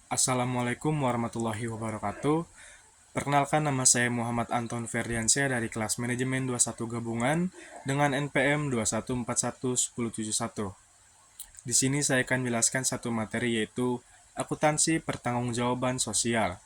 Assalamualaikum warahmatullahi wabarakatuh. Perkenalkan, nama saya Muhammad Anton Ferdiansyah dari kelas Manajemen 21 Gabungan dengan NPM 21411071. Di sini saya akan menjelaskan satu materi, yaitu akuntansi pertanggungjawaban sosial.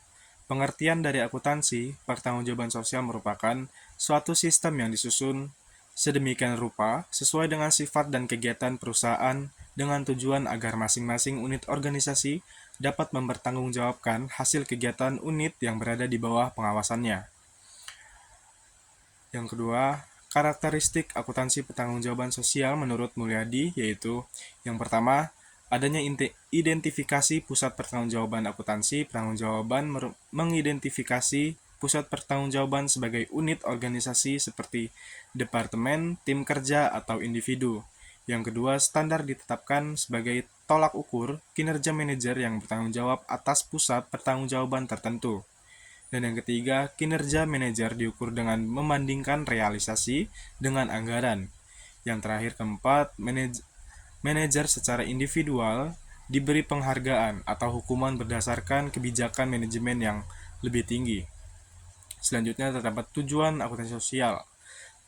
Pengertian dari akuntansi pertanggungjawaban sosial merupakan suatu sistem yang disusun sedemikian rupa sesuai dengan sifat dan kegiatan perusahaan dengan tujuan agar masing-masing unit organisasi dapat mempertanggungjawabkan hasil kegiatan unit yang berada di bawah pengawasannya. Yang kedua, karakteristik akuntansi pertanggungjawaban sosial menurut Mulyadi yaitu yang pertama, adanya identifikasi pusat pertanggungjawaban akuntansi. Pertanggungjawaban mengidentifikasi pusat pertanggungjawaban sebagai unit organisasi seperti departemen, tim kerja, atau individu. Yang kedua, standar ditetapkan sebagai tolak ukur kinerja manajer yang bertanggung jawab atas pusat pertanggungjawaban tertentu. Dan yang ketiga, kinerja manajer diukur dengan membandingkan realisasi dengan anggaran. Yang terakhir, keempat, manajer secara individual diberi penghargaan atau hukuman berdasarkan kebijakan manajemen yang lebih tinggi. Selanjutnya terdapat tujuan akuntansi sosial.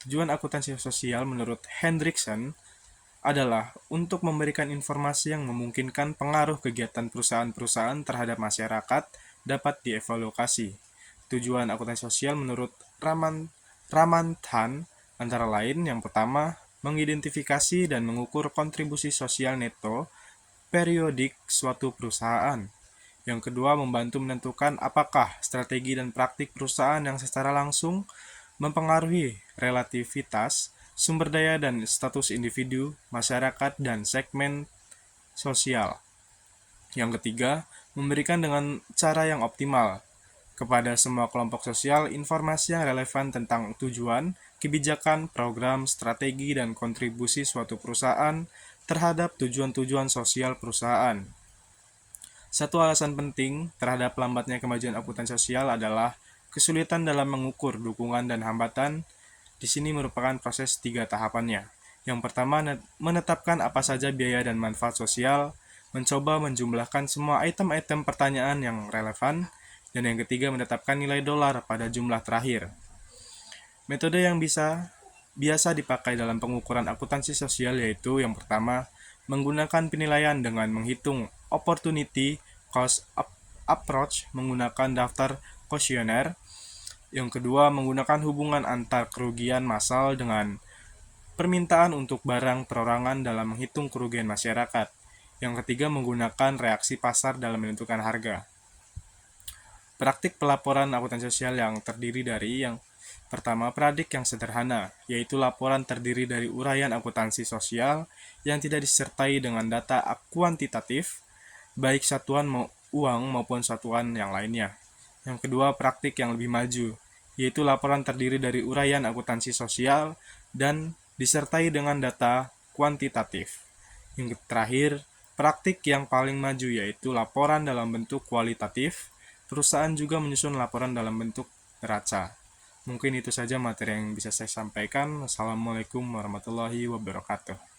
Tujuan akuntansi sosial menurut Hendrickson adalah untuk memberikan informasi yang memungkinkan pengaruh kegiatan perusahaan-perusahaan terhadap masyarakat dapat dievaluasi. Tujuan akuntansi sosial menurut Ramanthan antara lain yang pertama, mengidentifikasi dan mengukur kontribusi sosial neto periodik suatu perusahaan. Yang kedua, membantu menentukan apakah strategi dan praktik perusahaan yang secara langsung mempengaruhi relativitas sumber daya dan status individu, masyarakat, dan segmen sosial. Yang ketiga, memberikan dengan cara yang optimal kepada semua kelompok sosial informasi yang relevan tentang tujuan, kebijakan, program, strategi, dan kontribusi suatu perusahaan terhadap tujuan-tujuan sosial perusahaan. Satu alasan penting terhadap lambatnya kemajuan akuntansi sosial adalah kesulitan dalam mengukur dukungan dan hambatan. Di sini merupakan proses 3 tahapannya. Yang pertama, menetapkan apa saja biaya dan manfaat sosial, mencoba menjumlahkan semua item-item pertanyaan yang relevan, dan yang ketiga, menetapkan nilai dolar pada jumlah terakhir. Metode yang biasa dipakai dalam pengukuran akuntansi sosial yaitu yang pertama, menggunakan penilaian dengan menghitung opportunity cost approach menggunakan daftar kuesioner. Yang kedua, menggunakan hubungan antar kerugian massal dengan permintaan untuk barang perorangan dalam menghitung kerugian masyarakat. Yang ketiga, menggunakan reaksi pasar dalam menentukan harga. Praktik pelaporan akuntansi sosial yang terdiri dari yang pertama, pradik yang sederhana, yaitu laporan terdiri dari uraian akuntansi sosial yang tidak disertai dengan data kuantitatif, baik satuan uang maupun satuan yang lainnya. Yang kedua, praktik yang lebih maju, yaitu laporan terdiri dari uraian akuntansi sosial dan disertai dengan data kuantitatif. Yang terakhir, praktik yang paling maju yaitu laporan dalam bentuk kualitatif. Perusahaan juga menyusun laporan dalam bentuk neraca. Mungkin itu saja materi yang bisa saya sampaikan. Wassalamualaikum warahmatullahi wabarakatuh.